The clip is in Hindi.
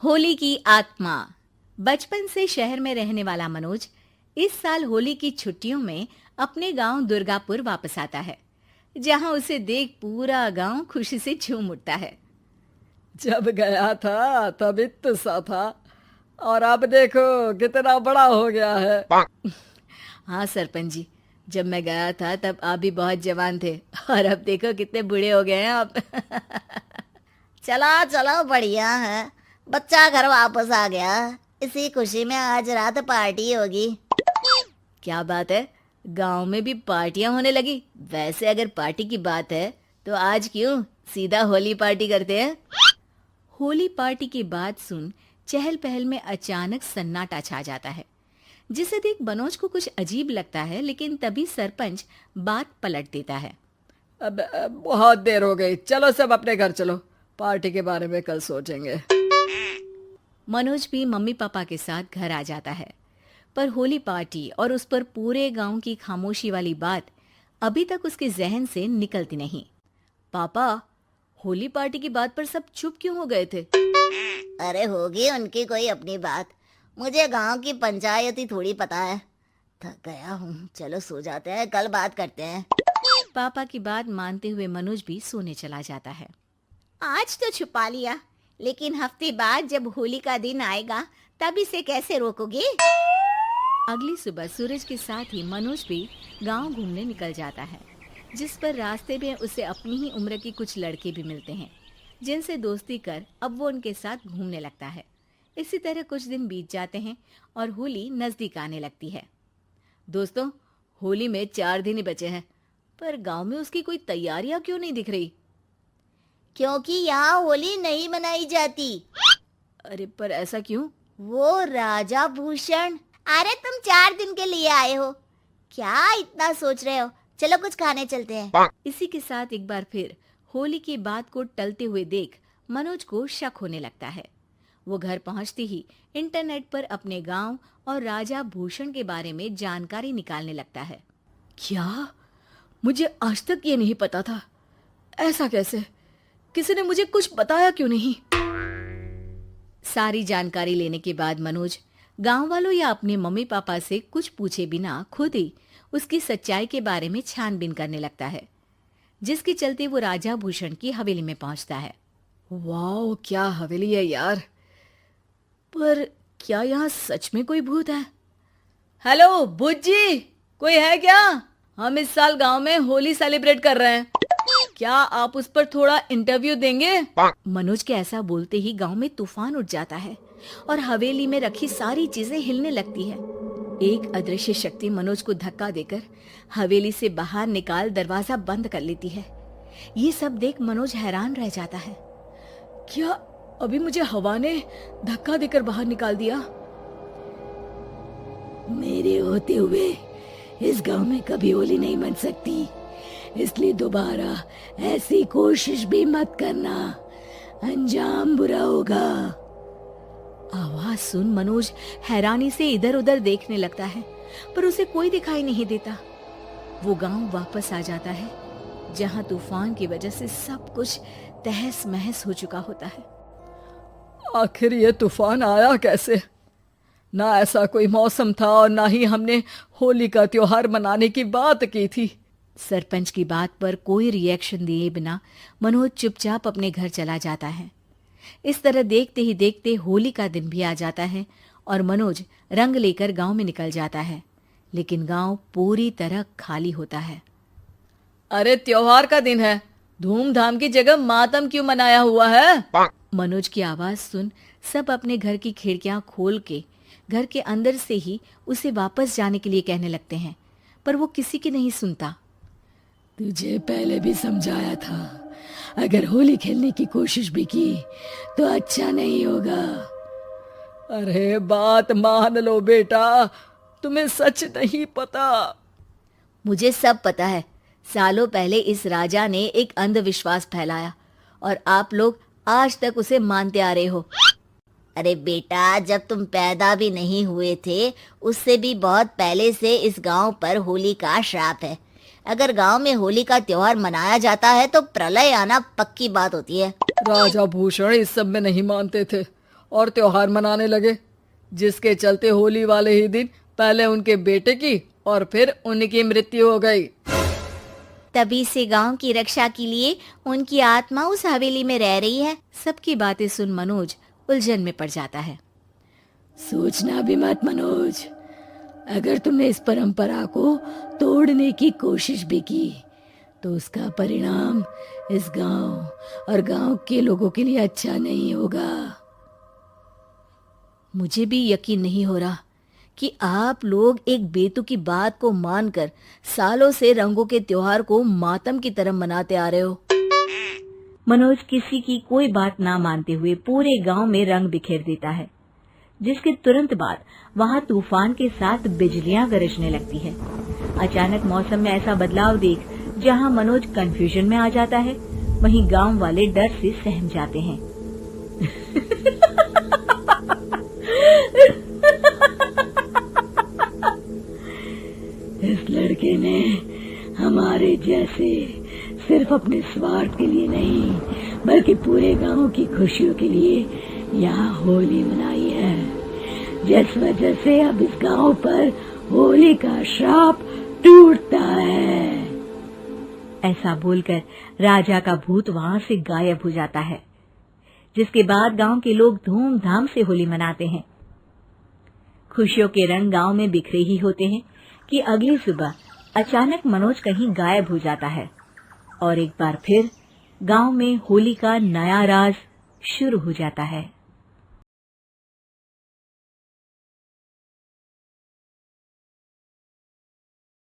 होली की आत्मा। बचपन से शहर में रहने वाला मनोज इस साल होली की छुट्टियों में अपने गांव दुर्गापुर वापस आता है, जहां उसे देख पूरा गांव खुशी से झूम उठता है। जब गया था तब इतना सा था और अब देखो कितना बड़ा हो गया है। हाँ सरपंच जी, जब मैं गया था तब आप भी बहुत जवान थे और अब देखो कितने बूढ़े हो गए हैं आप। चलो चलो बढ़िया है, बच्चा घर वापस आ गया। इसी खुशी में आज रात पार्टी होगी। क्या बात है, गांव में भी पार्टियां होने लगी। वैसे अगर पार्टी की बात है तो आज क्यों सीधा होली पार्टी करते हैं। होली पार्टी की बात सुन चहल पहल में अचानक सन्नाटा छा जाता है, जिसे देख मनोज को कुछ अजीब लगता है, लेकिन तभी सरपंच बात पलट देता है। अब बहुत देर हो गई, चलो सब अपने घर चलो, पार्टी के बारे में कल सोचेंगे। मनोज भी मम्मी पापा के साथ घर आ जाता है, पर होली पार्टी और उस पर पूरे गांव की खामोशी वाली बात अभी तक उसके जहन से निकलती नहीं। पापा, होली पार्टी की बात पर सब चुप क्यों हो गए थे? अरे होगी उनकी कोई अपनी बात, मुझे गांव की पंचायती थोड़ी पता है। थक गया हूँ, चलो सो जाते हैं, कल बात करते हैं। पापा की बात मानते हुए मनोज भी सोने चला जाता है। आज तो छुपा लिया, लेकिन हफ्ते बाद जब होली का दिन आएगा तब इसे कैसे रोकोगे? अगली सुबह सूरज के साथ ही मनोज भी गांव घूमने निकल जाता है, जिस पर रास्ते में उसे अपनी ही उम्र के कुछ लड़के भी मिलते हैं, जिनसे दोस्ती कर अब वो उनके साथ घूमने लगता है। इसी तरह कुछ दिन बीत जाते हैं और होली नजदीक आने लगती है। दोस्तों, होली में 4 दिन ही बचे हैं, पर गांव में उसकी कोई तैयारियां क्यों नहीं दिख रही? क्योंकि यहाँ होली नहीं मनाई जाती। अरे पर ऐसा क्यों? वो राजा भूषण। अरे तुम 4 दिन के लिए आए हो, क्या इतना सोच रहे हो? चलो कुछ खाने चलते हैं। इसी के साथ एक बार फिर होली की बात को टलते हुए देख मनोज को शक होने लगता है। वो घर पहुंचते ही इंटरनेट पर अपने गांव और राजा भूषण के बारे में जानकारी निकालने लगता है। क्या? मुझे आज तक ये नहीं पता था। ऐसा कैसे? किसी ने मुझे कुछ बताया क्यों नहीं? सारी जानकारी लेने के बाद मनोज गांव वालों या अपने मम्मी पापा से कुछ पूछे बिना खुद ही उसकी सच्चाई के बारे में छानबीन करने लगता है, जिसके चलते वो राजा भूषण की हवेली में पहुंचता है। वाह, क्या हवेली है यार। पर क्या यहाँ सच में कोई भूत है? हेलो भूत जी, कोई है क्या? हम इस साल गांव में होली सेलिब्रेट कर रहे हैं, क्या आप उस पर थोड़ा इंटरव्यू देंगे? मनोज के ऐसा बोलते ही गांव में तूफान उठ जाता है और हवेली में रखी सारी चीजें हिलने लगती है। एक अदृश्य शक्ति मनोज को धक्का देकर हवेली से बाहर निकाल दरवाजा बंद कर लेती है। ये सब देख मनोज हैरान रह जाता है। क्या अभी मुझे हवा ने धक्का देकर बाहर निकाल दिया? मेरे होते हुए इस गांव में कभी होली नहीं बन सकती, इसलिए दोबारा ऐसी कोशिश भी मत करना, अंजाम बुरा होगा। आवाज सुन मनोज हैरानी से इधर उधर देखने लगता है, पर उसे कोई दिखाई नहीं देता। वो गांव वापस आ जाता है, जहां तूफान की वजह से सब कुछ तहस महस हो चुका होता है। आखिर ये तूफान आया कैसे? ना ऐसा कोई मौसम था और ना ही हमने होली का त्योहार मनाने की बात की थी। सरपंच की बात पर कोई रिएक्शन दिए बिना मनोज चुपचाप अपने घर चला जाता है। इस तरह देखते ही देखते होली का दिन भी आ जाता है और मनोज रंग लेकर गांव में निकल जाता है, लेकिन गांव पूरी तरह खाली होता है। अरे त्योहार का दिन है, धूमधाम की जगह मातम क्यों मनाया हुआ है? मनोज की आवाज सुन सब अपने घर की खिड़कियां खोल के घर के अंदर से ही उसे वापस जाने के लिए कहने लगते हैं, पर वो किसी की नहीं सुनता। तुझे पहले भी समझाया था, अगर होली खेलने की कोशिश भी की तो अच्छा नहीं होगा। अरे बात मान लो बेटा, तुम्हें सच नहीं पता। मुझे सब पता है। सालों पहले इस राजा ने एक अंधविश्वास फैलाया और आप लोग आज तक उसे मानते आ रहे हो। अरे बेटा, जब तुम पैदा भी नहीं हुए थे उससे भी बहुत पहले से इस गांव पर होली का श्राप है। अगर गांव में होली का त्योहार मनाया जाता है तो प्रलय आना पक्की बात होती है। राजा भूषण इस सब में नहीं मानते थे और त्योहार मनाने लगे, जिसके चलते होली वाले ही दिन पहले उनके बेटे की और फिर उनकी मृत्यु हो गई। तभी से गांव की रक्षा के लिए उनकी आत्मा उस हवेली में रह रही है। सबकी बातें सुन मनोज उलझन में पड़ जाता है। सोचना भी मत मनोज, अगर तुमने इस परंपरा को तोड़ने की कोशिश भी की तो उसका परिणाम इस गांव और गांव के लोगों के लिए अच्छा नहीं होगा। मुझे भी यकीन नहीं हो रहा कि आप लोग एक बेतुकी बात को मानकर सालों से रंगों के त्योहार को मातम की तरह मनाते आ रहे हो। मनोज किसी की कोई बात ना मानते हुए पूरे गांव में रंग बिखेर देता है, जिसके तुरंत बाद वहां तूफान के साथ बिजलियां गरजने लगती है। अचानक मौसम में ऐसा बदलाव देख जहां मनोज कंफ्यूजन में आ जाता है, वहीं गांव वाले डर से सहम जाते हैं। इस लड़के ने हमारे जैसे सिर्फ अपने स्वार्थ के लिए नहीं बल्कि पूरे गांव की खुशियों के लिए यहाँ होली मनाई है, जिस वजह से अब इस गांव पर होली का श्राप टूटता है। ऐसा बोलकर राजा का भूत वहां से गायब हो जाता है, जिसके बाद गांव के लोग धूमधाम से होली मनाते हैं। खुशियों के रंग गांव में बिखरे ही होते हैं कि अगली सुबह अचानक मनोज कहीं गायब हो जाता है और एक बार फिर गांव में होली का नया राज शुरू हो जाता है।